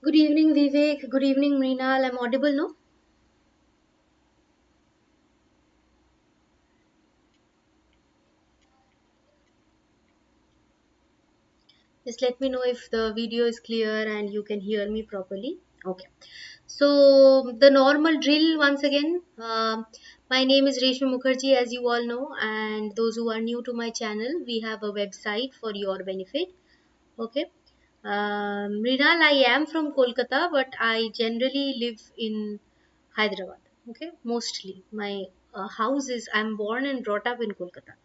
Good evening, Vivek. Good evening, Mrinal. I'm audible, no? Just let me know if the video is clear and you can hear me properly. Okay. So, the normal drill once again. My name is Reshmi Mukherjee, as you all know, and those who are new to my channel, we have a website for your benefit. Okay. Mrinal, I am from Kolkata, but I generally live in Hyderabad. Okay. Mostly. My house is, I'm born and brought up in Kolkata.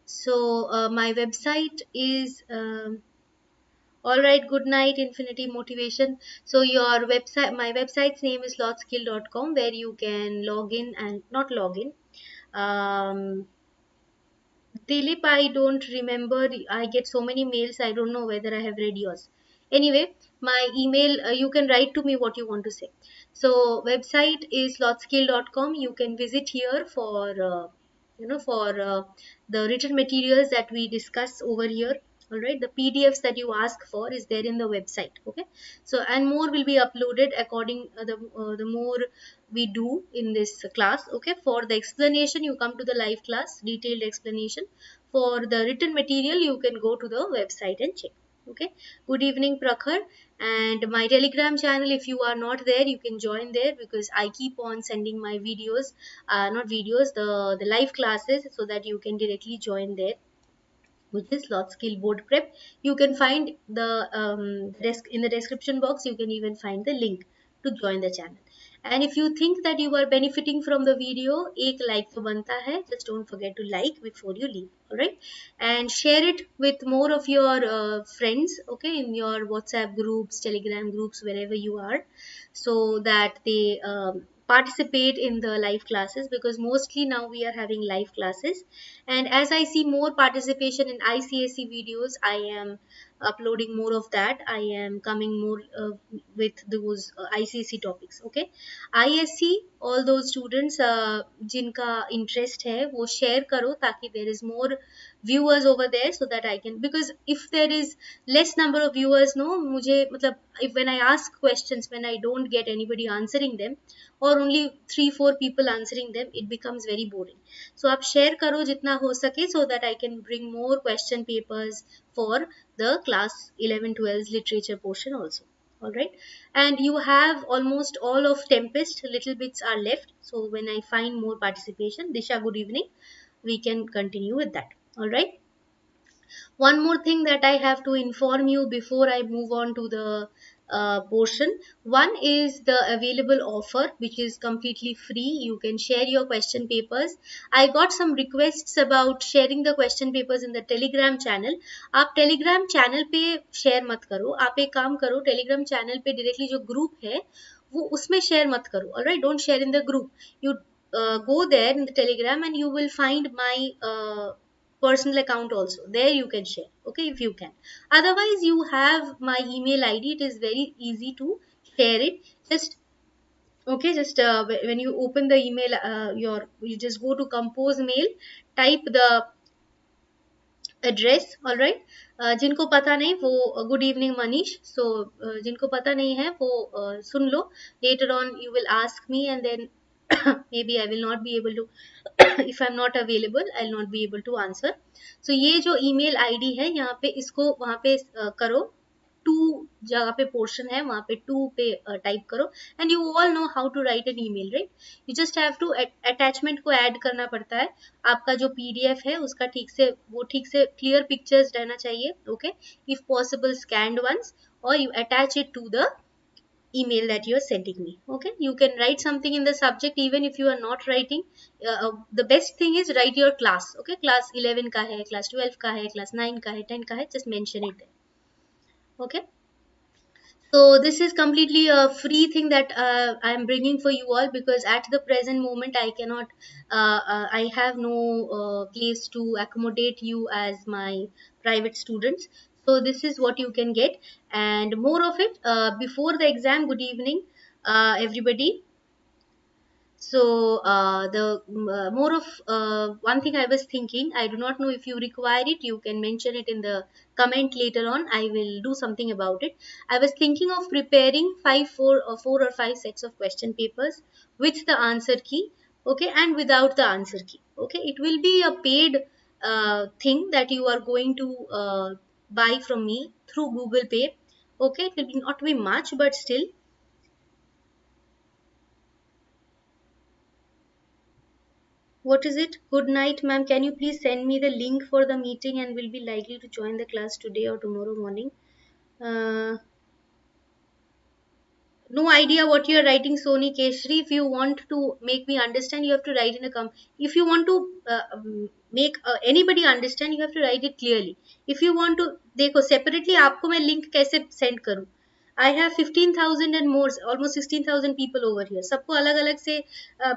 So my website is all right. Good night, Infinity Motivation. So your website, my website's name is lotskill.com, where you can log in and not log in. Um, Dilip, I don't remember. I get so many mails. I don't know whether I have read yours. Anyway, my email, you can write to me what you want to say. So, website is lotskill.com. You can visit here for, for the written materials that we discuss over here. All right, the PDFs that you ask for is there in the website. Okay, so and more will be uploaded according the more we do in this class. Okay, for the explanation you come to the live class, detailed explanation. For the written material you can go to the website and check. Okay, good evening, Prakhar. And my telegram channel, if you are not there, you can join there, because I keep on sending my videos, not videos, the live classes, so that you can directly join there, which is lot skill board prep. You can find the desk in the description box. You can even find the link to join the channel. And if you think that you are benefiting from the video, एक like तो बनता है. Just don't forget to like before you leave. All right, and share it with more of your friends. Okay, in your WhatsApp groups, Telegram groups, wherever you are, so that they participate in the live classes, because mostly now we are having live classes. And as I see more participation in ICSE videos, I am uploading more of that. I am coming more with those ICSE topics. Okay, ISC, all those students जिनका interest है वो share करो, ताकि there is more viewers over there, so that I can, because if there is less number of viewers, no, मुझे मतलब, if when I ask questions, when I don't get anybody answering them, or only 3 4 people answering them, it becomes very boring. So आप share करो जितना हो सके, so that I can bring more question papers for the class 11 12 literature portion also. All right, and you have almost all of Tempest, little bits are left. So when I find more participation, Disha, good evening, we can continue with that. All right, one more thing that I have to inform you before I move on to the portion. One is the available offer, which is completely free. You can share your question papers. I got some requests about sharing the question papers in the Telegram channel. आप Telegram channel पे share मत करो. आप एक काम करो, Telegram channel पे directly जो group है वो उसमें share मत करो. Alright, don't share in the group. You go there in the Telegram and you will find my personal account also. There you can share. Okay, if you can. Otherwise, you have my email ID. It is very easy to share it. Just okay, just when you open the email, you just go to compose mail, type the address. All right, जिनको पता नहीं वो good evening Manish. So जिनको पता नहीं है वो सुन लो. Later on you will ask me, and then maybe I will not be able to if I'm not available, I'll not be able to answer. So ये जो email ID है यहाँ पे, इसको वहाँ पे करो. टू जगह पे पोर्शन है, वहां पे टू पे टाइप करो. And you all know how to write an email, right? You just have to attachment को ऐड करना पड़ता है. आपका जो पीडीएफ है उसका ठीक से क्लियर पिक्चर्स रहना चाहिए. Okay, if possible scanned once, or you attach it to the email that you are sending me. Okay, you can write something in the subject. Even if you are not writing, the best thing is write your class. Okay, class 11 का है, class 12 का है, class 9 का है, 10 का है, just mention it there. Okay, so this is completely a free thing that I am bringing for you all, because at the present moment I cannot, I have no place to accommodate you as my private students. So this is what you can get, and more of it before the exam. Good evening, everybody. So the more of one thing I was thinking, I do not know if you require it. You can mention it in the comment later on. I will do something about it. I was thinking of preparing four or five sets of question papers with the answer key, okay, and without the answer key. Okay, it will be a paid thing that you are going to buy from me through Google Pay. Okay, it will not be much, but still. What is it? Good night, ma'am. Can you please send me the link for the meeting and will be likely to join the class today or tomorrow morning? Uh, no idea what you are writing, Sony Keshri. If you want to make me understand, you have to write in a if you want to make anybody understand, you have to write it clearly. If you want to, देखो separately आपको मैं link कैसे send करूँ? I have 15,000 and more, almost 16,000 people over here. सबको अलग अलग से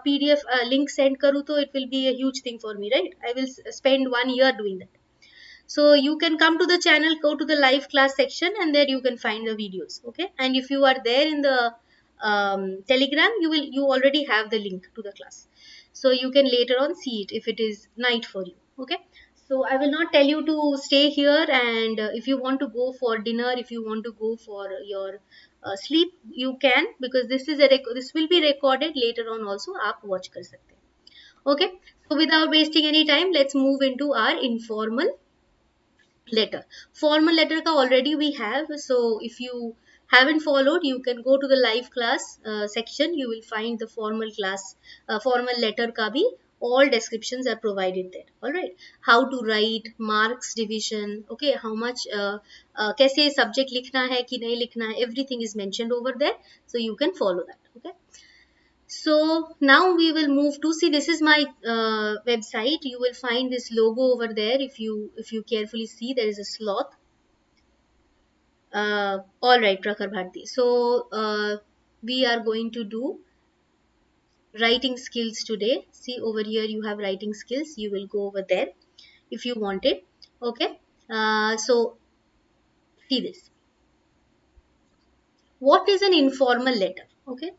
PDF link send करूँ तो it will be a huge thing for me, right? I will spend 1 year doing that. So you can come to the channel, go to the live class section, and there you can find the videos. Okay, and if you are there in the Telegram, you already have the link to the class, so you can later on see it if it is night for you. Okay, so I will not tell you to stay here, and if you want to go for dinner, if you want to go for your sleep, you can, because this will be recorded later on also. आप watch कर सकते हैं. Okay, so without wasting any time, let's move into our informal letter. Formal letter ka already we have, so if you haven't followed, you can go to the live class section. You will find the formal class, formal letter ka bhi all descriptions are provided there. All right, how to write, marks division, okay, how much kaise subject likhna hai ki nahi likhna hai, everything is mentioned over there, so you can follow that. Okay, so now we will move to, see, this is my website. You will find this logo over there. If you carefully see, there is a sloth. All right, Prakhar Bharti. So we are going to do writing skills today. See over here, you have writing skills. You will go over there if you want it. Okay. So see this. What is an informal letter? Okay.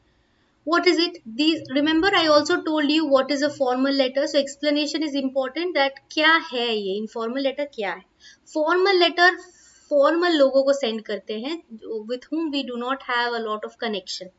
What is it? These, remember I also told you what is a formal letter. So explanation is important, that क्या है ये informal letter क्या है. Formal letter formal लोगों को send करते हैं with whom we do not have a lot of connection.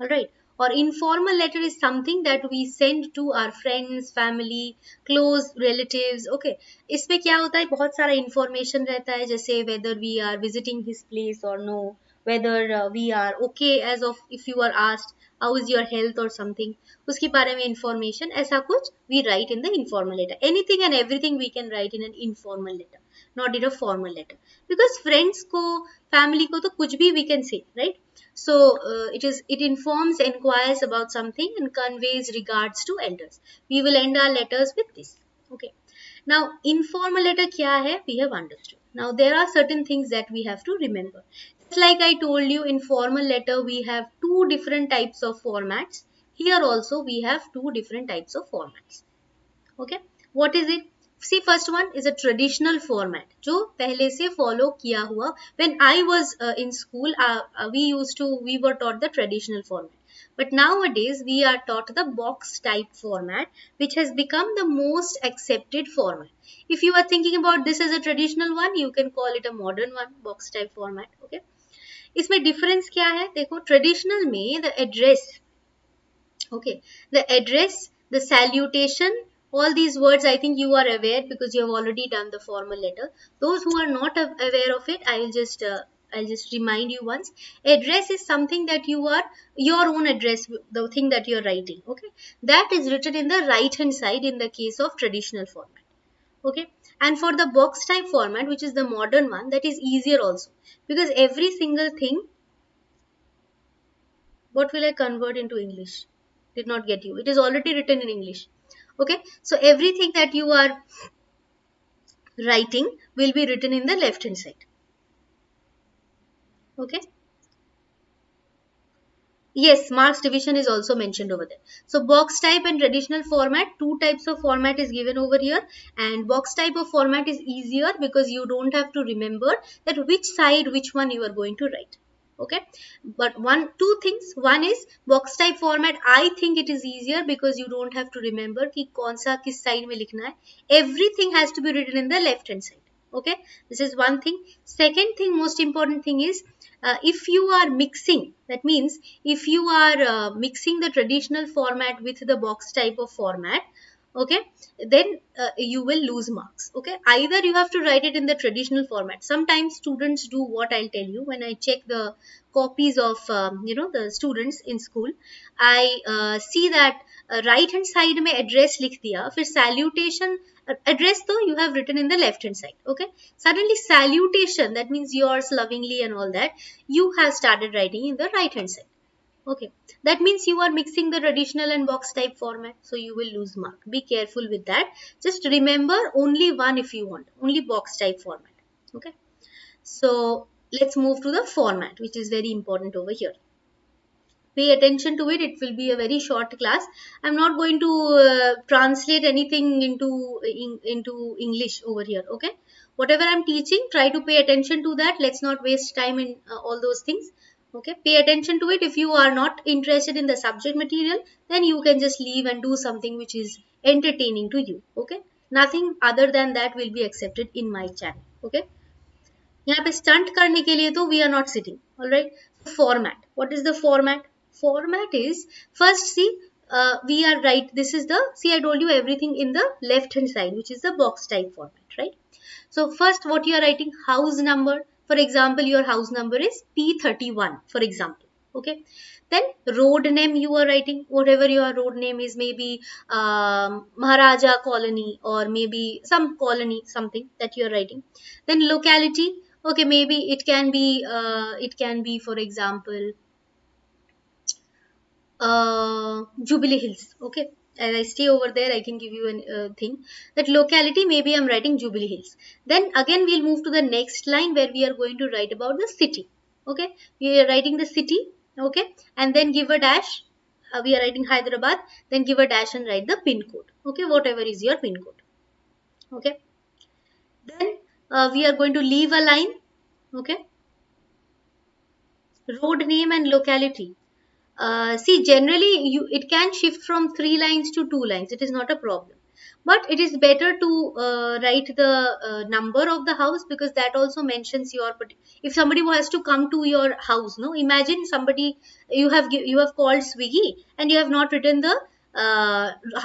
All right. Or informal letter is something that we send to our friends, family, close relatives. Okay. इसमें क्या होता है, बहुत सारा information रहता है, जैसे whether we are visiting his place or no, whether we are okay, as of if you are asked how is your health or something, उसके बारे में information, ऐसा कुछ we write in the informal letter. Anything and everything we can write in an informal letter, not in a formal letter, because friends को, family को तो कुछ भी we can say, right? So it informs, inquires about something, and conveys regards to elders. We will end our letters with this. Okay. Now informal letter kya hai, we have understood. Now there are certain things that we have to remember. Just like I told you, in formal letter we have two different types of formats. Here also we have two different types of formats. Okay, what is it? See, first one is a traditional format, जो पहले से follow किया हुआ. When I was in school, we were taught the traditional format. But nowadays we are taught the box type format, which has become the most accepted format. If you are thinking about this as a traditional one, you can call it a modern one, box type format. Okay, इसमें difference क्या है? देखो, traditional में the address, okay, the address, the salutation, all these words I think you are aware because you have already done the formal letter. Those who are not aware of it, I'll just remind you once. Address is something that you are, your own address, the thing that you are writing. Okay, that is written in the right hand side in the case of traditional format. Okay, and for the box type format, which is the modern one, that is easier also, because every single thing, what will I convert into English? Did not get you. It is already written in English. Okay, so everything that you are writing will be written in the left hand side. Okay, yes, marks division is also mentioned over there. So box type and traditional format, two types of format is given over here, and box type of format is easier because you don't have to remember that which side which one you are going to write. Okay, but two things. One is box type format. I think it is easier because you don't have to remember कि कौन सा किस side में लिखना है. Everything has to be written in the left hand side. Okay, this is one thing. Second thing, most important thing is if you are mixing, that means if you are mixing the traditional format with the box type of format, okay, then you will lose marks. Okay, either you have to write it in the traditional format. Sometimes students do what I'll tell you. When I check the copies of the students in school, I see that right hand side में address लिख दिया, फिर salutation address though you have written in the left hand side. Okay, suddenly salutation, that means yours lovingly and all that, you have started writing in the right hand side. Okay, that means you are mixing the traditional and box type format, so you will lose mark. Be careful with that. Just remember only one if you want, only box type format. Okay, so let's move to the format, which is very important over here. Pay attention to it. It will be a very short class. I'm not going to translate anything into English over here. Okay, whatever I'm teaching, try to pay attention to that. Let's not waste time in all those things. Okay, pay attention to it. If you are not interested in the subject material, then you can just leave and do something which is entertaining to you. Okay, nothing other than that will be accepted in my channel. Okay, यहाँ पे stunt करने के लिए तो we are not sitting. Alright, format. What is the format? Format is, first see, we are right, this is the, see I told you everything in the left hand side, which is the box type format, right? So first what you are writing, house number. For example, your house number is P31, for example. Okay, then road name you are writing, whatever your road name is, maybe Maharaja colony, or maybe some colony, something that you are writing. Then locality, okay, maybe it can be for example Jubilee Hills. Okay, and I stay over there, I can give you a thing. That locality, maybe I'm writing Jubilee Hills. Then again we'll move to the next line where we are going to write about the city. Okay, we are writing the city. Okay, and then give a dash. We are writing Hyderabad. Then give a dash and write the pin code. Okay, whatever is your pin code. Okay, then we are going to leave a line. Okay, road name and locality. See, generally it can shift from 3 lines to 2 lines. It is not a problem, but it is better to write the number of the house, because that also mentions your. If somebody has to come to your house, no, imagine somebody, you have called Swiggy and you have not written the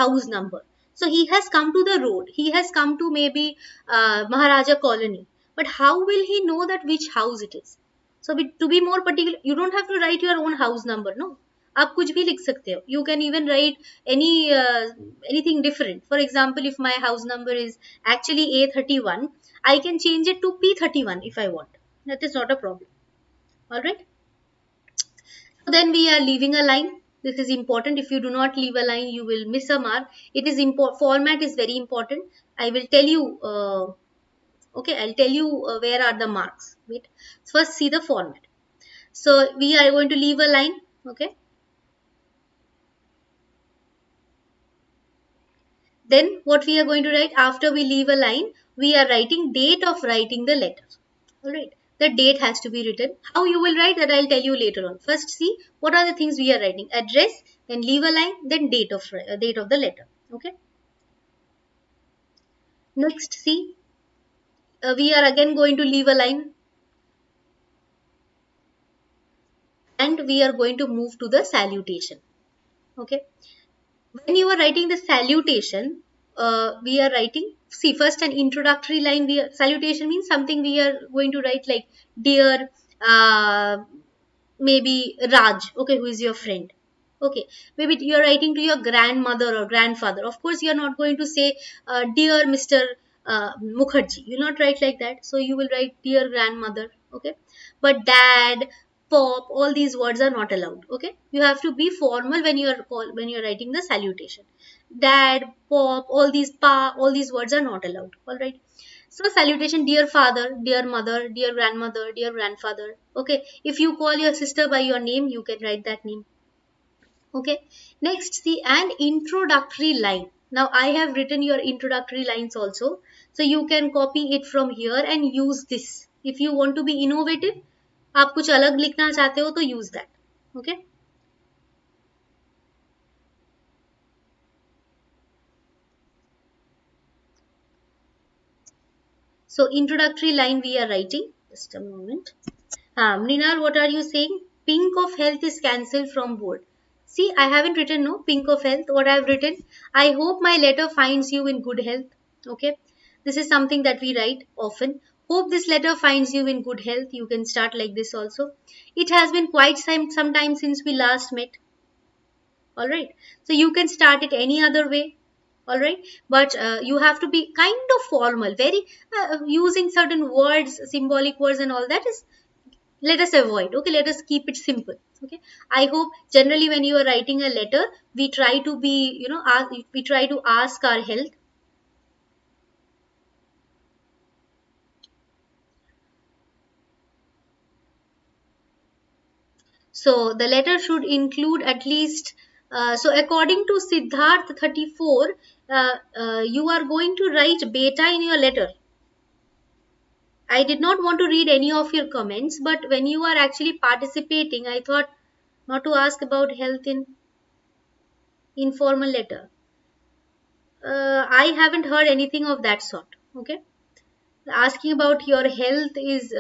house number. So he has come to the road. He has come to maybe Maharaja colony. But how will he know that which house it is? So to be more particular, you don't have to write your own house number, no. आप कुछ भी लिख सकते हो. You can even write anything different. For example, if my house number is actually A31, I can change it to P31 if I want. That is not a problem. All right. So then we are leaving a line. This is important. If you do not leave a line, you will miss a mark. It is important. Format is very important. I will tell you. Okay, I'll tell you where are the marks. Wait. First, see the format. So we are going to leave a line. Okay. Then what we are going to write after we leave a line, we are writing date of writing the letter. All right. The date has to be written. How you will write that I'll tell you later on. First, see what are the things we are writing. Address, then leave a line, then date of the letter. Okay. Next, see, we are again going to leave a line, and we are going to move to the salutation. Okay. When you are writing the salutation, we are writing, see, first an introductory line. Salutation means something we are going to write like dear maybe Raj, okay, who is your friend. Okay, maybe you are writing to your grandmother or grandfather. Of course, you are not going to say dear Mr. Mukherjee. You will not write like that. So you will write dear grandmother. Okay, but dad, pop, all these words are not allowed. Okay, you have to be formal when you are writing the salutation. Dad, pop, all these words are not allowed. All right. So salutation, dear father, dear mother, dear grandmother, dear grandfather. Okay, if you call your sister by your name, you can write that name. Okay, next see an introductory line. Now I have written your introductory lines also, so you can copy it from here and use this. If you want to be innovative, आप कुछ अलग लिखना चाहते हो तो use that. Okay. So introductory line we are writing. Just a moment. Mrinar, what are you saying? Pink of health is cancelled from board. See, I haven't written no pink of health. What I have written, I hope my letter finds you in good health. Okay, this is something that we write often. Hope this letter finds you in good health. You can start like this also. It has been quite some time since we last met. All right, so you can start it any other way. All right, but you have to be kind of formal, very using certain words, symbolic words, and all that is, let us avoid. Okay, let us keep it simple. Okay, I hope generally when you are writing a letter, we try to be, we try to ask our health. So the letter should include at least, so according to Siddharth 34, you are going to write beta in your letter. I did not want to read any of your comments, but when you are actually participating, I thought not to ask about health in informal letter. I haven't heard anything of that sort. Okay, asking about your health is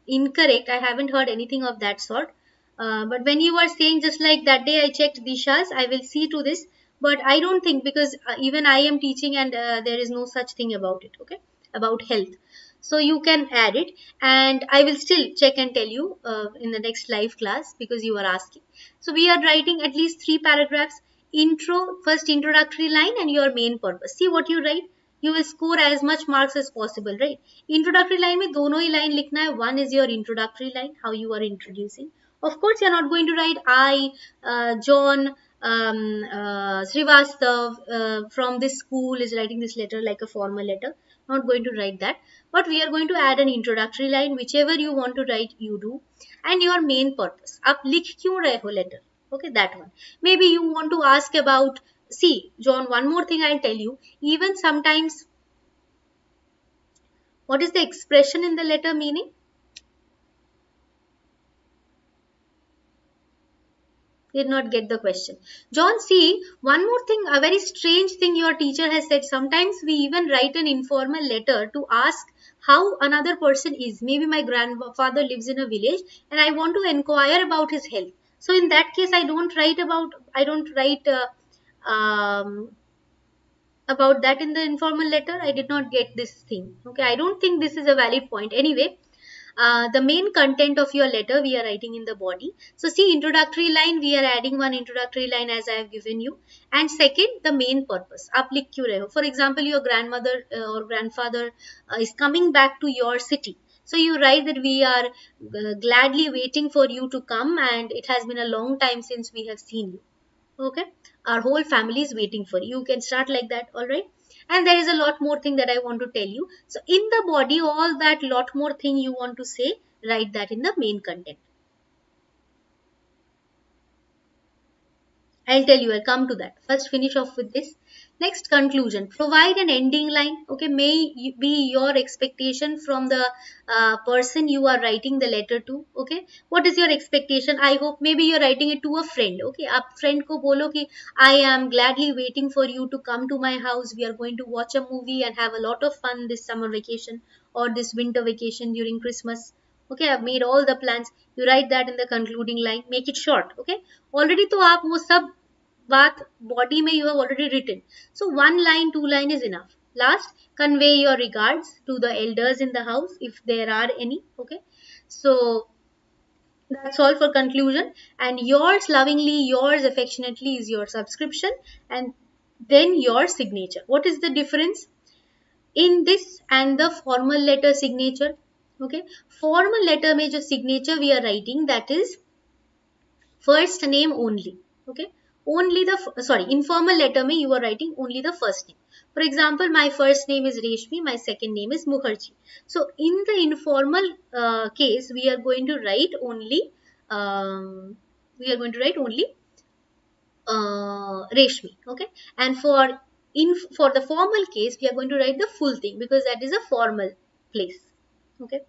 incorrect. I haven't heard anything of that sort. But when you are saying just like that day I checked Disha's, I will see to this. But I don't think, because even I am teaching and there is no such thing about it. Okay, about health. So you can add it, and I will still check and tell you in the next live class because you are asking. So we are writing at least 3 paragraphs. Intro, first introductory line, and your main purpose. See what you write. You will score as much marks as possible, right? Introductory line में दोनों ही line लिखना है. One is your introductory line, how you are introducing. Of course you are not going to write I John Srivastav from this school is writing this letter like a formal letter. Not going to write that, but we are going to add an introductory line. Whichever you want to write, you do. And your main purpose. आप लिख क्यों रहे हो letter? Okay, that one. Maybe you want to ask about. See, John, one more thing I'll tell you. Even sometimes, what is the expression in the letter meaning? Did not get the question. John, see, one more thing, a very strange thing your teacher has said. Sometimes we even write an informal letter to ask how another person is. Maybe my grandfather lives in a village and I want to inquire about his health. So in that case, I don't write about that in the informal letter. I did not get this thing. Okay, I don't think this is a valid point. Anyway, the main content of your letter we are writing in the body. So see, introductory line, we are adding one introductory line as I have given you. And second, the main purpose. आप लिख क्यों रहे हो? For example, your grandmother or grandfather is coming back to your city. So you write that we are gladly waiting for you to come, and it has been a long time since we have seen you. Okay, our whole family is waiting for you. You can start like that. All right, and there is a lot more thing that I want to tell you. So in the body, all that lot more thing you want to say, write that in the main content. I'll tell you, I'll come to that. First, finish off with this. Next, conclusion. Provide an ending line. Okay, may be your expectation from the person you are writing the letter to. Okay, what is your expectation? I hope maybe you're writing it to a friend. Okay, आप friend को बोलो कि I am gladly waiting for you to come to my house. We are going to watch a movie and have a lot of fun this summer vacation or this winter vacation during Christmas. Okay, I've made all the plans. You write that in the concluding line. Make it short. Okay, already तो आप वो सब बात body में you have already written. So one line, two line is enough. Last, convey your regards to the elders in the house if there are any. Okay, so that's all for conclusion. And yours lovingly, yours affectionately is your subscription, and then your signature. What is the difference in this and the formal letter signature? Okay, formal letter में जो signature we are writing, that is first name only. Okay, only the, sorry, informal letter mein you are writing only the first name. For example, my first name is Reshmi, my second name is Mukherjee. So in the informal case, we are going to write only um, Reshmi. Okay, and for the formal case, we are going to write the full thing because that is a formal place. Okay,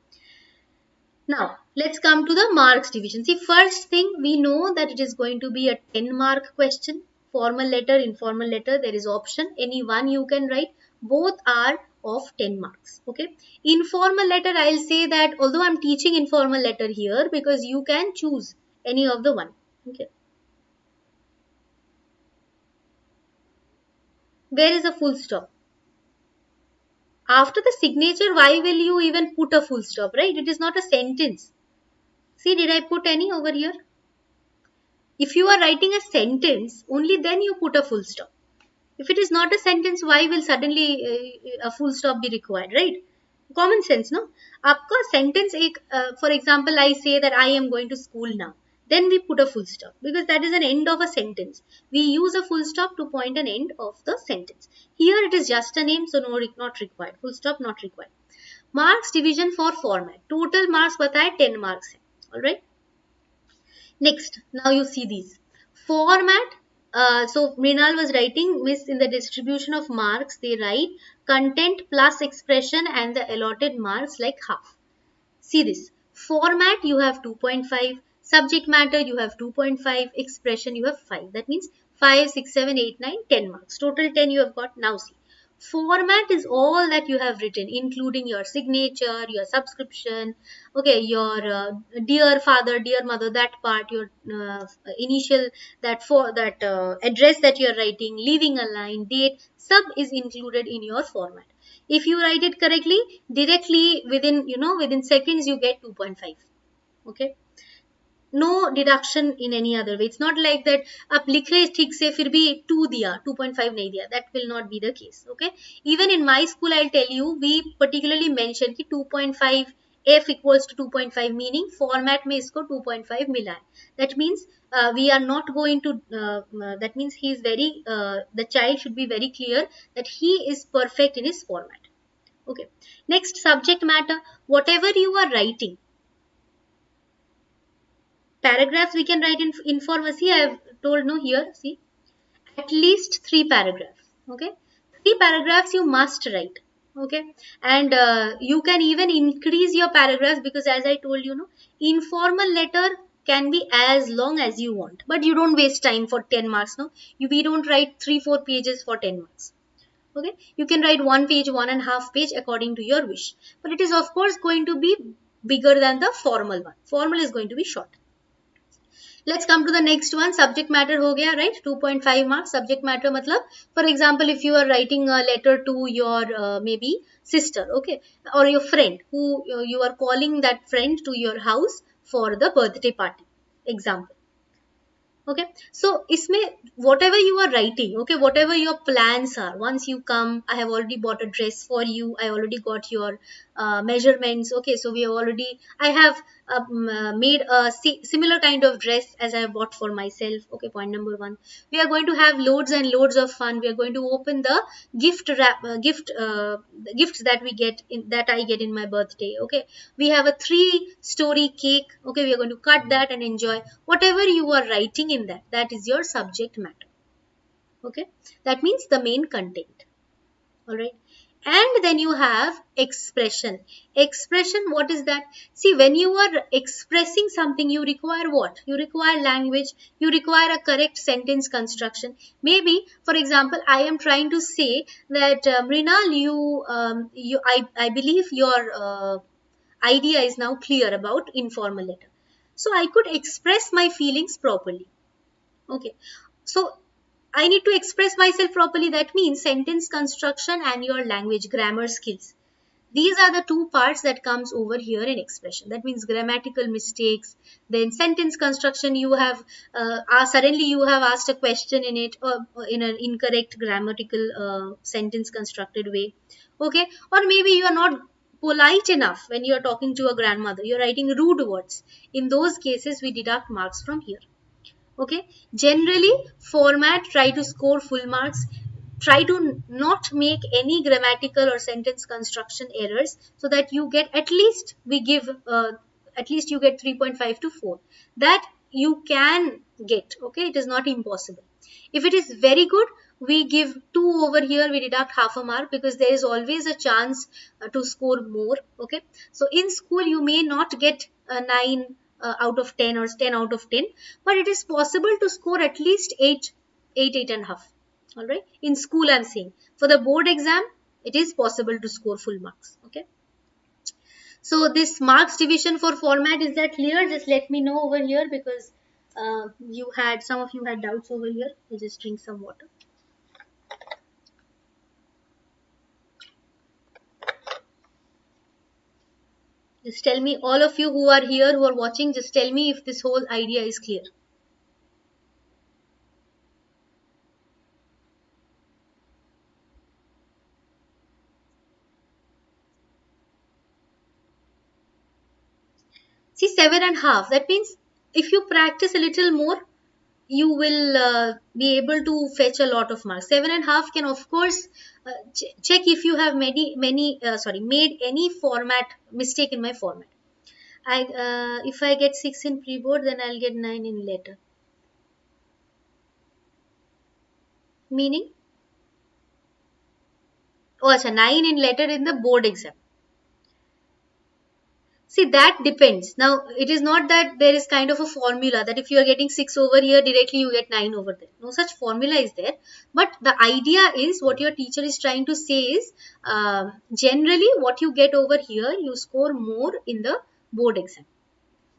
Now, let's come to the marks division. See, first thing, we know that it is going to be a 10-mark question. Formal letter, informal letter, there is option. Any one you can write. Both are of 10 marks. Okay. Informal letter, I'll say that although I'm teaching informal letter here, because you can choose any of the one. Okay. Where is a full stop? After the signature, why will you even put a full stop, right? It is not a sentence. See, did I put any over here? If you are writing a sentence, only then you put a full stop. If it is not a sentence, why will suddenly a full stop be required, right? Common sense, no? आपका sentence एक, for example, I say that I am going to school now. Then we put a full stop because that is an end of a sentence. We use a full stop to point an end of the sentence. Here it is just a name, so no, not required. Full stop not required. Marks division for format. Total marks बताए 10 marks है. All right. Next, now you see these. Format. So Mrinal was writing, miss, in the distribution of marks, they write content plus expression and the allotted marks like half. See this. Format you have 2.5. Subject matter you have 2.5. Expression you have 5. That means 5, 6, 7, 8, 9, 10 marks. Total 10 you have got. Now see. Format is all that you have written, including your signature, your subscription, okay, your dear father, dear mother, that part, your initial, that for that address that you are writing, leaving a line, date, sub is included in your format. If you write it correctly, directly within, within seconds you get 2.5. Okay. No deduction in any other way. It's not like that आप लिख रहे ठीक से फिर भी 2 दिया 2.5 नहीं दिया. That will not be the case. Okay. Even in my school, I'll tell you, we particularly mention कि 2.5 f equals to 2.5, meaning format में इसको 2.5 मिला है. That means we are not going to that means he is very the child should be very clear that he is perfect in his format. Okay. Next, subject matter. Whatever you are writing, paragraphs we can write in pharmacy. I have told, no, here see, at least 3 paragraphs. Okay, 3 paragraphs you must write. Okay, and you can even increase your paragraphs because, as I told you, no, informal letter can be as long as you want, but you don't waste time for 10 marks. No, we don't write 3-4 pages for 10 marks. Okay, you can write 1 page, 1.5 page according to your wish, but it is of course going to be bigger than the formal one. Formal is going to be short. Let's come to the next one. Subject matter हो गया, right? 2.5 marks. Subject matter मतलब, for example, if you are writing a letter to your maybe sister, okay, or your friend, who you are calling that friend to your house for the birthday party, example. Okay, so isme whatever you are writing, okay, whatever your plans are, once you come, I have already bought a dress for you, I already got your measurements, okay, so we have already, I have made a similar kind of dress as I have bought for myself. Okay, point number 1, we are going to have loads and loads of fun. We are going to open the gift wrap the gifts that we get in, that I get in my birthday. Okay, we have a 3-story cake. Okay, we are going to cut that and enjoy. Whatever you are writing in that, that is your subject matter. Okay, that means the main content. All right. And then you have expression. Expression, what is that? See, when you are expressing something, you require what? You require language. You require a correct sentence construction. Maybe, for example, I am trying to say that Mrinal, I believe your idea is now clear about informal letter. So I could express my feelings properly. Okay. So I need to express myself properly. That means sentence construction and your language grammar skills. These are the 2 parts that comes over here in expression. That means grammatical mistakes, then sentence construction. You have suddenly you have asked a question in it, or in an incorrect grammatical sentence constructed way. Okay, or maybe you are not polite enough when you are talking to a grandmother. You are writing rude words. In those cases, we deduct marks from here. Okay, generally format, try to score full marks. Try to not make any grammatical or sentence construction errors, so that you get at least, we give at least you get 3.5 to 4. That you can get. Okay, it is not impossible. If it is very good, we give 2 over here, we deduct half a mark, because there is always a chance to score more. Okay, so in school you may not get 9 out of 10 or 10 out of 10, but it is possible to score at least 8, 8 and a half. All right. In school, I'm saying. For the board exam, it is possible to score full marks. Okay. So this marks division for format, is that clear? Just let me know over here, because some of you had doubts over here. I'll just drink some water. Just tell me, all of you who are here, who are watching, just tell me if this whole idea is clear. See, 7.5. That means if you practice a little more, you will be able to fetch a lot of marks. 7.5 can, of course, check if you have made any format mistake in my format. If I get 6 in pre-board, then I'll get 9 in later. Meaning? Oh, achha, 9 in letter in the board exam. See, that depends. Now, it is not that there is kind of a formula that if you are getting 6 over here, directly you get 9 over there. No such formula is there. But the idea is, what your teacher is trying to say is, generally what you get over here, you score more in the board exam.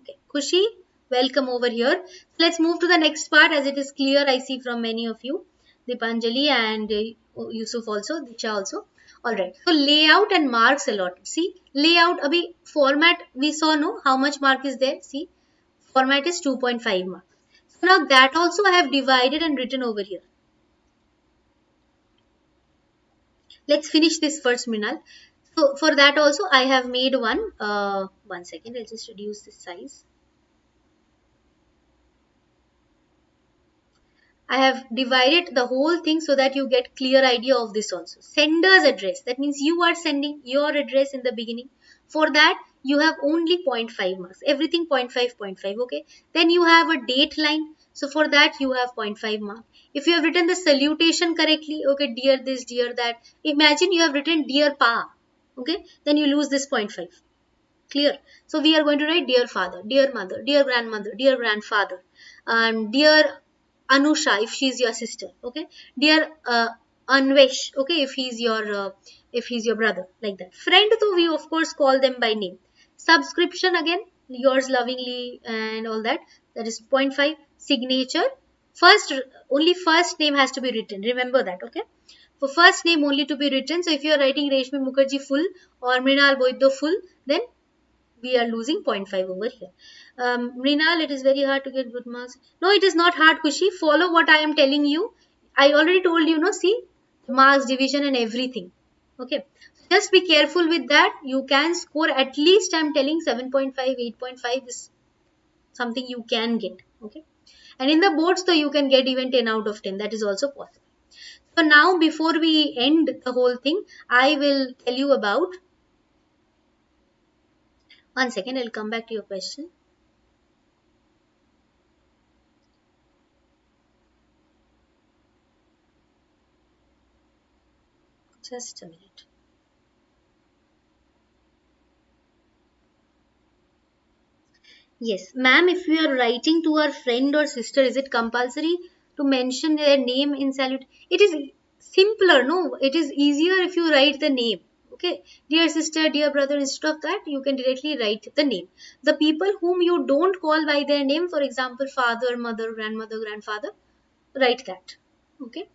Okay. Khushi, welcome over here. Let's move to the next part, as it is clear, I see from many of you. Dipanjali and Yusuf also, Disha also. Alright, so layout and marks allotted. See, layout, abhi format we saw, no, how much mark is there? See, format is 2.5 marks. So now that also I have divided and written over here. Let's finish this first, Mrinal. So for that also I have made one. 1 second, I'll just reduce this size. I have divided the whole thing so that you get clear idea of this also. Sender's address. That means you are sending your address in the beginning. For that, you have only 0.5 marks. Everything 0.5, 0.5. Okay. Then you have a date line. So for that, you have 0.5 mark. If you have written the salutation correctly, okay, dear this, dear that. Imagine you have written dear Pa. Okay. Then you lose this 0.5. Clear? So we are going to write dear father, dear mother, dear grandmother, dear grandfather, and dear Anusha if she is your sister. Okay, dear Anvesh. Okay, if he's your brother, like that. Friend, though, we of course call them by name. Subscription, again, yours lovingly and all that. That is 0.5. Signature. First, only first name has to be written. Remember that. Okay. For first name only to be written. So if you are writing Reshmi Mukherjee full or Mrinal Boiddo full, then we are losing 0.5 over here. Mrinal, it is very hard to get good marks. No, it is not hard, Kushi. Follow what I am telling you. I already told you, no, see, marks, division and everything. Okay. Just be careful with that. You can score at least, I am telling, 7.5, 8.5 is something you can get. Okay. And in the boards, though, you can get even 10 out of 10. That is also possible. So now, before we end the whole thing, I will tell you about. 1 second, I'll come back to your question. Just a minute. Yes, ma'am, if we are writing to our friend or sister, is it compulsory to mention their name in salute? It is simpler, no? It is easier if you write the name. Okay, dear sister, dear brother, instead of that, you can directly write the name. The people whom you don't call by their name, for example, father, mother, grandmother, grandfather, write that. Okay.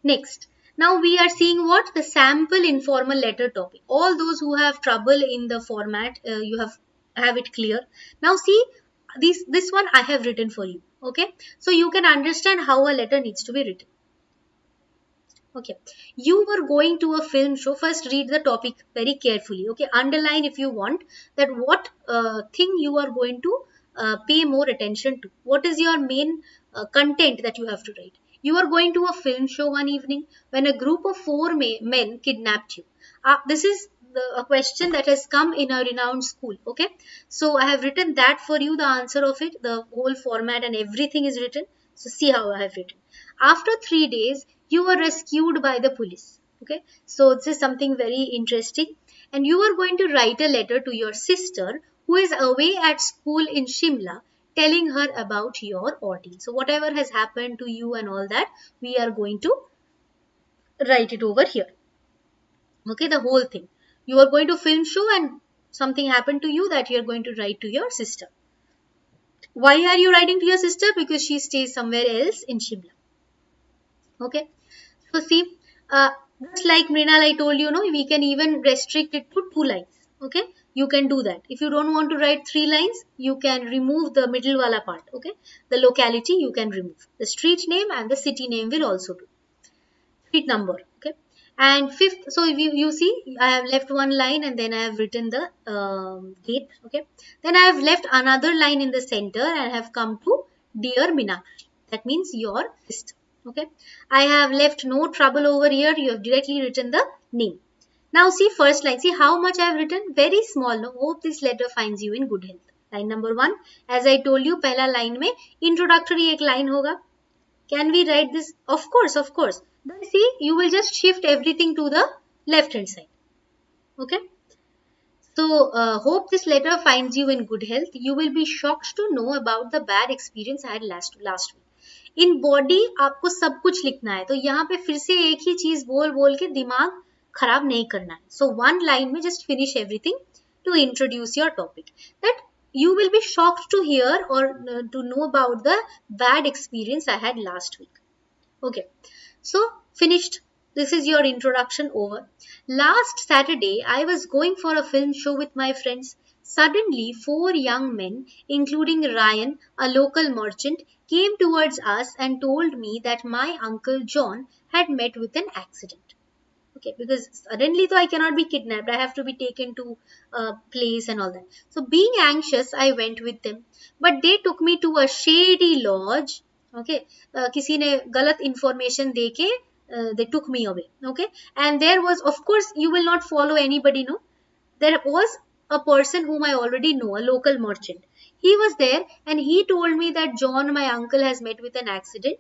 Next, now we are seeing what? The sample informal letter topic. All those who have trouble in the format, you have it clear. Now see, this one I have written for you. Okay, so you can understand how a letter needs to be written. Okay, you were going to a film show. First, read the topic very carefully. Okay, underline if you want that what thing you are going to pay more attention to. What is your main content that you have to write? You are going to a film show one evening when a group of four men kidnapped you. This is a question that has come in a renowned school. Okay, so I have written that for you. The answer of it, the whole format and everything is written. So see how I have written. After 3 days, you were rescued by the police. Okay, so this is something very interesting. And you are going to write a letter to your sister who is away at school in Shimla, telling her about your ordeal. So whatever has happened to you and all that, we are going to write it over here. Okay, the whole thing. You are going to film show and something happened to you that you are going to write to your sister. Why are you writing to your sister? Because she stays somewhere else in Shimla. Okay. So see, just like Mrinal, I told you, no, we can even restrict it to 2 lines. Okay, you can do that. If you don't want to write 3 lines, you can remove the middle wala part. Okay, the locality you can remove. The street name and the city name will also do. Street number. Okay, and fifth. So if you see, I have left one line and then I have written the date. Okay, then I have left another line in the center and have come to dear Meenakshi. That means your sister. Okay, I have left no trouble over here. You have directly written the name. Now see first line. See how much I have written. Very small. No? Hope this letter finds you in good health. Line number 1. As I told you, पहला line में introductory एक line होगा. Can we write this? Of course, of course. Then see, you will just shift everything to the left hand side. Okay. So, hope this letter finds you in good health. You will be shocked to know about the bad experience I had last week. In body आपको सब कुछ लिखना है, तो यहाँ पे फिर से एक ही चीज बोल बोल के दिमाग खराब नहीं करना है. सो वन लाइन में just finish everything to introduce your topic. That you will be shocked to hear or to know about the bad experience I had last week. Okay, so finished. This is your introduction over. Last Saturday, I was going for a film show with my friends. Suddenly, 4 young men, including Ryan, a local merchant, came towards us and told me that my uncle John had met with an accident. Okay, because suddenly though I cannot be kidnapped, I have to be taken to a place and all that. So being anxious, I went with them, but they took me to a shady lodge. Okay, किसी ने गलत information देके they took me away. Okay, and there was, of course, you will not follow anybody, no. There was a person whom I already know, a local merchant. He was there and he told me that John, my uncle, has met with an accident.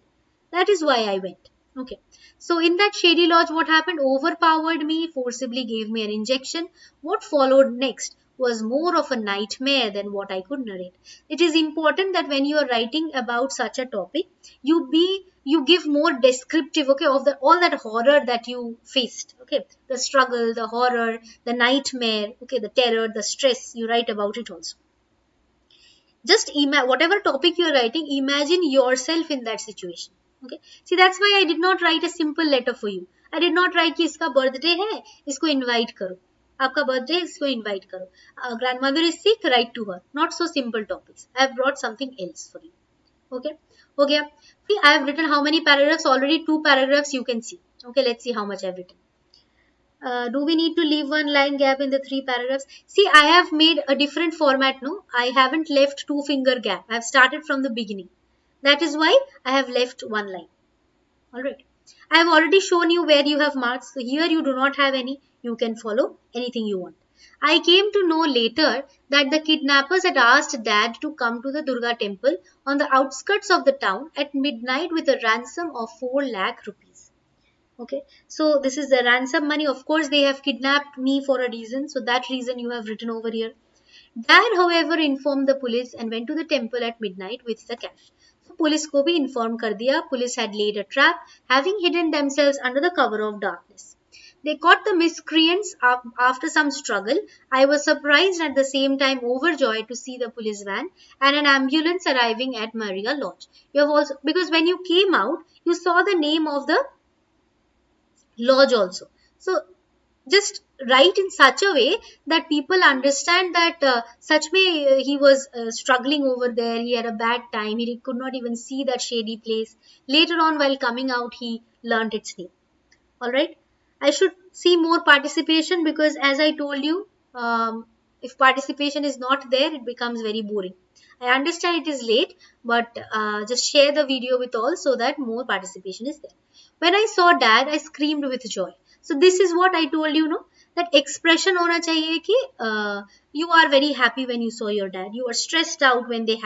That is why I went. Okay. So in that shady lodge, what happened? Overpowered me, forcibly gave me an injection. What followed next was more of a nightmare than what I could narrate. It is important that when you are writing about such a topic, you give more descriptive, okay, of the all that horror that you faced. Okay, the struggle, the horror, the nightmare, okay, the terror, the stress. You write about it also. Just whatever topic you are writing, imagine yourself in that situation. Okay, see, that's why I did not write a simple letter for you. I did not write कि इसका birthday है, इसको invite करो. आपका birthday, इसको invite करो. Grandmother is sick, write to her. Not so simple topics. I have brought something else for you. Okay, हो गया. See, I have written how many paragraphs? Already 2 paragraphs you can see. Okay, let's see how much I have written. Do we need to leave one line gap in the 3 paragraphs? See, I have made a different format, no? I haven't left 2 finger gap. I have started from the beginning. That is why I have left one line. Alright. I have already shown you where you have marks. So here you do not have any. You can follow anything you want. I came to know later that the kidnappers had asked Dad to come to the Durga temple on the outskirts of the town at midnight with a ransom of 4 lakh rupees. Okay, so this is the ransom money. Of course, they have kidnapped me for a reason. So that reason you have written over here. Dad, however, informed the police and went to the temple at midnight with the cash. So police को भी inform कर दिया. Police had laid a trap, having hidden themselves under the cover of darkness. They caught the miscreants after some struggle. I was surprised at the same time overjoyed to see the police van and an ambulance arriving at Maria Lodge. You have also, because when you came out, you saw the name of the lodge also. So just write in such a way that people understand that such way he was struggling over there. He had a bad time. He could not even see that shady place. Later on, while coming out, he learnt its name. All right. I should see more participation because, as I told you, if participation is not there, it becomes very boring. I understand it is late, but just share the video with all so that more participation is there. When I saw Dad, I screamed with joy. So this is what I told you, no, that expression होना चाहिए कि you are very happy when you saw your dad. You are stressed out when they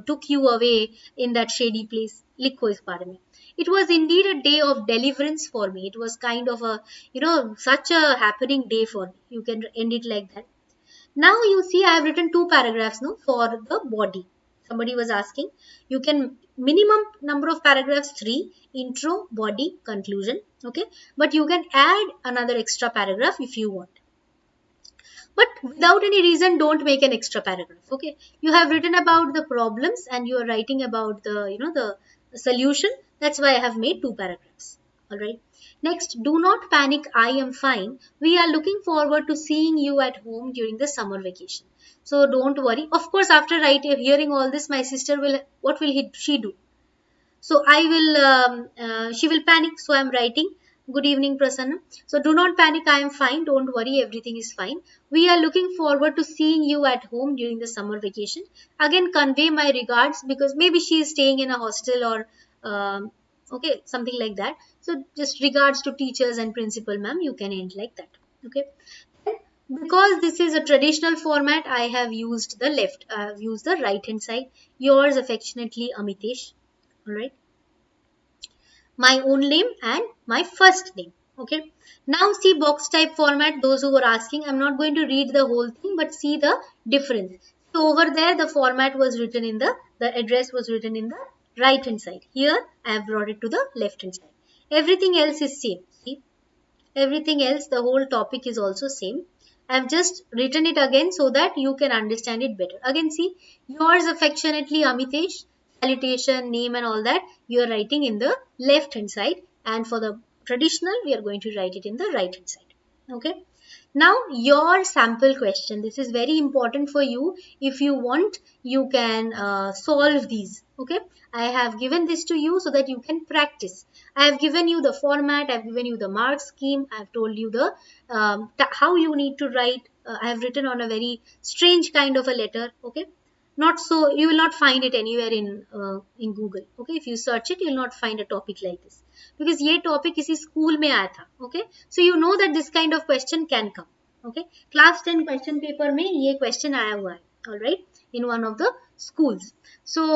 took you away in that shady place. लिखो इस बारे में. It was indeed a day of deliverance for me. It was kind of a such a happening day for me. You can end it like that. Now you see I have written two paragraphs now for the body. Somebody was asking, you can minimum number of paragraphs, 3: intro, body, conclusion. Okay, but you can add another extra paragraph if you want. But without any reason, don't make an extra paragraph. Okay, you have written about the problems and you are writing about the the solution. That's why I have made two paragraphs. All right. Next, do not panic, I am fine, we are looking forward to seeing you at home during the summer vacation. So don't worry. Of course, after hearing all this, my sister will, what will she do? So I will, she will panic. So I'm writing, good evening, Prasanna. So do not panic. I am fine. Don't worry. Everything is fine. We are looking forward to seeing you at home during the summer vacation. Again, convey my regards because maybe she is staying in a hostel or, okay, something like that. So just regards to teachers and principal, ma'am. You can end like that. Okay. Because this is a traditional format, I have used the left, I have used the right hand side. Yours affectionately, Amitesh. All right, my own name and my first name. Okay, now see box type format. Those who were asking, I'm not going to read the whole thing, but see the difference. So over there the format was written in the address was written in the right hand side. Here I have brought it to the left hand side. Everything else is same. See, everything else, the whole topic is also same. I've just written it again so that you can understand it better. Again, see, yours affectionately, Amitesh, salutation, name and all that, you are writing in the left hand side, and for the traditional, we are going to write it in the right hand side. Okay. Now your sample question, this is very important for you. If you want, you can solve these. Okay, I have given this to you so that you can practice. I have given you the format, I have given you the mark scheme, I have told you the how you need to write. I have written on a very strange kind of a letter. Okay, not so, you will not find it anywhere in Google. Okay, if you search it, you will not find a topic like this because ये topic किसी school में आया था. Okay, so you know that this kind of question can come. Okay, class 10 question paper में ये question आया हुआ है. All right, in one of the schools. So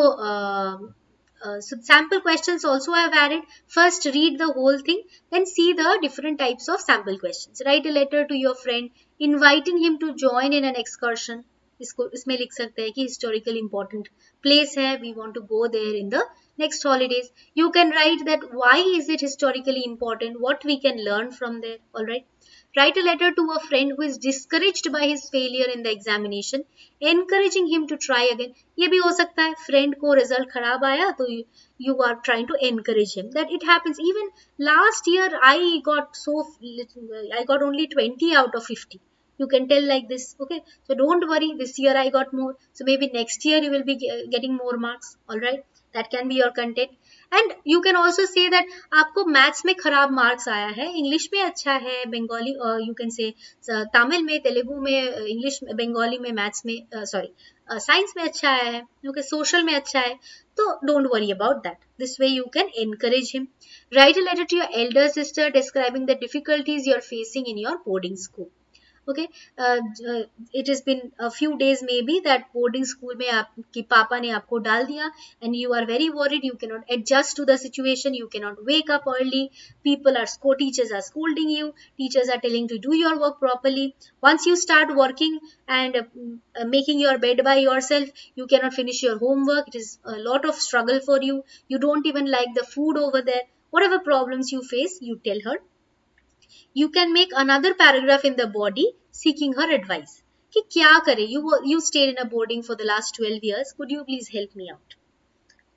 so sample questions also I have added. First read the whole thing, then see the different types of sample questions. Write a letter to your friend inviting him to join in an excursion. इसको इसमें लिख सकते हैं कि historical important place है, we want to go there in the next holidays. You can write that why is it historically important, what we can learn from there. All right, write a letter to a friend who is discouraged by his failure in the examination, encouraging him to try again. ये भी हो सकता है, friend को result खराब आया तो you are trying to encourage him. That it happens. Even last year I got I got only 20 out of 50. You can tell like this. Okay, so don't worry, this year I got more, so maybe next year you will be getting more marks. All right, that can be your content. And you can also say that आपको maths में खराब marks आया है, English में अच्छा है, Bengali you can say Tamil में, तेलुगु में, इंग्लिश में, बंगाली में, मैथ्स में सॉरी साइंस में अच्छा आया है, ओके, सोशल में अच्छा है, तो don't worry about that. This way you can encourage him. Write a letter to your elder sister describing the difficulties you are facing in your boarding school. Okay, it has been a few days maybe that boarding school में आपकी पापा ने आपको डाल दिया and you are very worried, you cannot adjust to the situation, you cannot wake up early, teachers are scolding you, teachers are telling to do your work properly. Once you start working and making your bed by yourself, you cannot finish your homework, it is a lot of struggle for you, you don't even like the food over there. Whatever problems you face, you tell her. You can make another paragraph in the body seeking her advice कि क्या करे, you stayed in a boarding for the last 12 years, could you please help me out.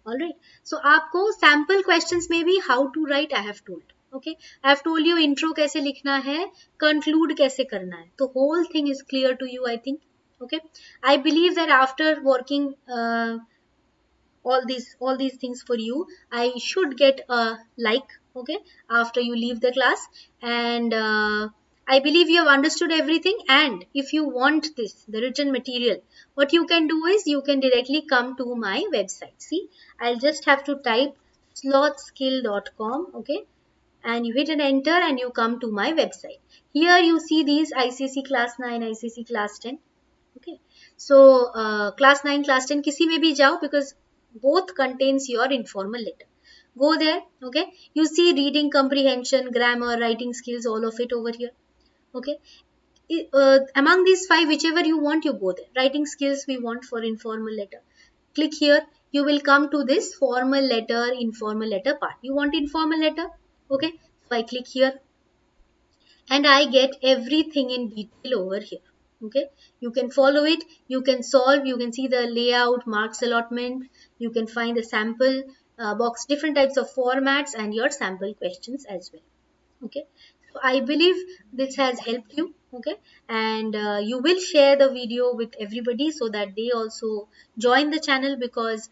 All right, so आपको sample questions में भी how to write I have told. Okay, I have told you intro कैसे लिखना है, conclude कैसे करना है, तो whole thing is clear to you, I think. Okay, I believe that after working all these things for you, I should get a like, okay, after you leave the class. And I believe you have understood everything. And if you want this, the written material, what you can do is you can directly come to my website. See, I'll just have to type slothskill.com, okay, and you hit an enter and you come to my website. Here you see these ICC class 9, ICC class 10. Okay, so class 9, class 10 किसी में भी जाओ because both contains your informal letter. Go there. Okay, you see reading comprehension, grammar, writing skills, all of it over here. Okay, among these five, whichever you want, you go there. Writing skills we want for informal letter. Click here. You will come to this formal letter, informal letter part. You want informal letter? Okay. So I click here and I get everything in detail over here. Okay. You can follow it. You can solve. You can see the layout, marks allotment. You can find the sample box, different types of formats and your sample questions as well. Okay, so I believe this has helped you. Okay, and you will share the video with everybody so that they also join the channel, because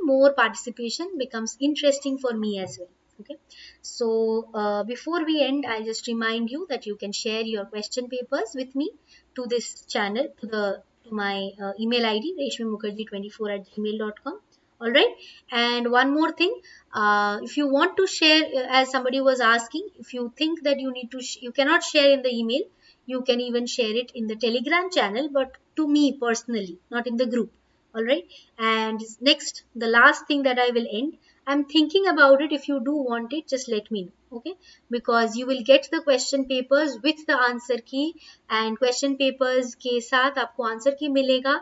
more participation becomes interesting for me as well. Okay, so before we end, I'll just remind you that you can share your question papers with me to this channel, to my email id reshmimukherjee24@gmail.com. All right, and one more thing, if you want to share, as somebody was asking, if you think that you need to you cannot share in the email, you can even share it in the Telegram channel, but to me personally, not in the group. All right, and next, the last thing that I will end, I'm thinking about it. If you do want it, just let me know. Okay, because you will get the question papers with the answer key, and question papers के साथ आपको answer key मिलेगा.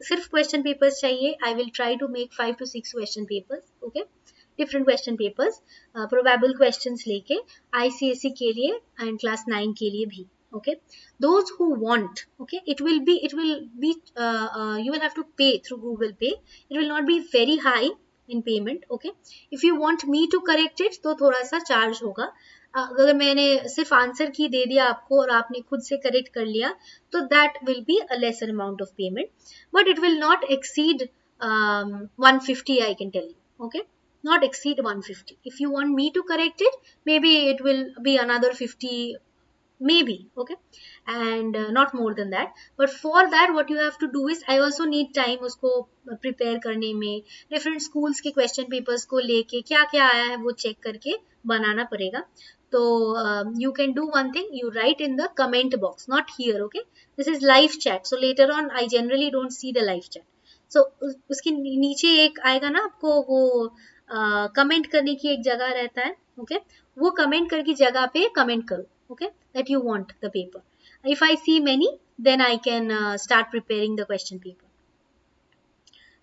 सिर्फ question papers चाहिए. I will try to make 5 to 6 question papers. Okay, different question papers, probable questions लेके ICSE के लिए and class 9 के लिए भी. Okay, those who want, okay, it will be you will have to pay through Google Pay. It will not be very high in payment. Okay, if you want me to correct it, तो थोड़ा सा charge होगा. अगर मैंने सिर्फ answer की दे दिया आपको और आपने खुद से करेक्ट कर लिया, तो that will be a lesser amount of payment, but it will not exceed 150, I can tell you. Okay, not exceed 150. If you want me to correct it, maybe it will be another 50, maybe. Okay, and not more than that. But for that, what you have to do is, I also need time उसको prepare करने में, different schools के question papers को लेके क्या क्या आया है वो check करके बनाना पड़ेगा. तो you can do one thing, you write in the comment box, not here. Okay, this is live chat, so later on I generally don't see the live chat. So उसके नीचे एक आएगा ना आपको, वो कमेंट करने की एक जगह रहता है. ओके, वो कमेंट करके जगह पे कमेंट करो. Okay, that you want the paper. If I see many, then I can start preparing the question paper.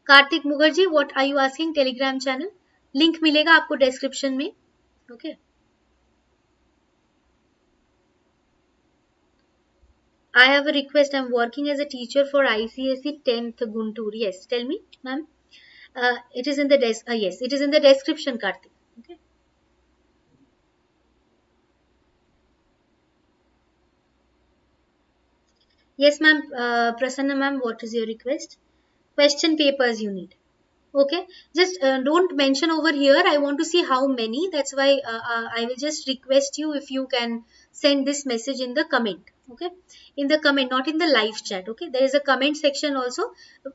Kartik Mukherjee, what are you asking? Telegram channel link मिलेगा आपको description में. Okay, I have a request. I'm working as a teacher for ICSE 10th Guntur. Yes, tell me, ma'am. It is in the yes, it is in the description, Karthik. Okay. Yes, ma'am. Prasanna, ma'am, what is your request? Question papers you need. Okay, just don't mention over here. I want to see how many. That's why I will just request you if you can send this message in the comment. Okay, in the comment, not in the live chat. Okay, there is a comment section also.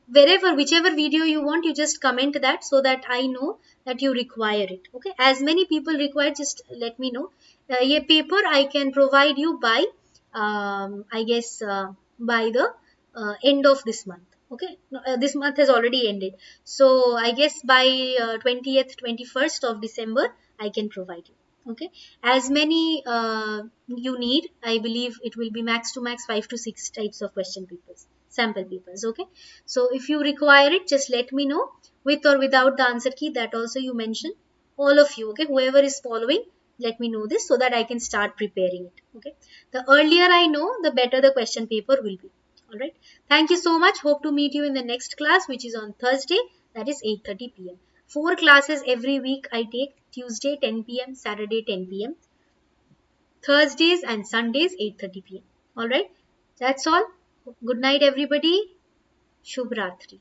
Wherever, whichever video you want, you just comment that so that I know that you require it. Okay, as many people require, just let me know. ये paper I can provide you by I guess by the end of this month. Okay, no, this month has already ended, so I guess by 20th 21st of December I can provide you. Okay, as many you need, I believe it will be max to max 5 to 6 types of question papers, sample papers. Okay, so if you require it, just let me know, with or without the answer key, that also you mention, all of you. Okay, whoever is following, let me know this so that I can start preparing it. Okay, the earlier I know, the better the question paper will be. All right, thank you so much. Hope to meet you in the next class, which is on Thursday, that is 8:30 p.m. 4 classes every week I take: Tuesday 10 p.m., Saturday 10 p.m., Thursdays and Sundays 8:30 p.m. All right, that's all. Good night everybody. Shubh Ratri.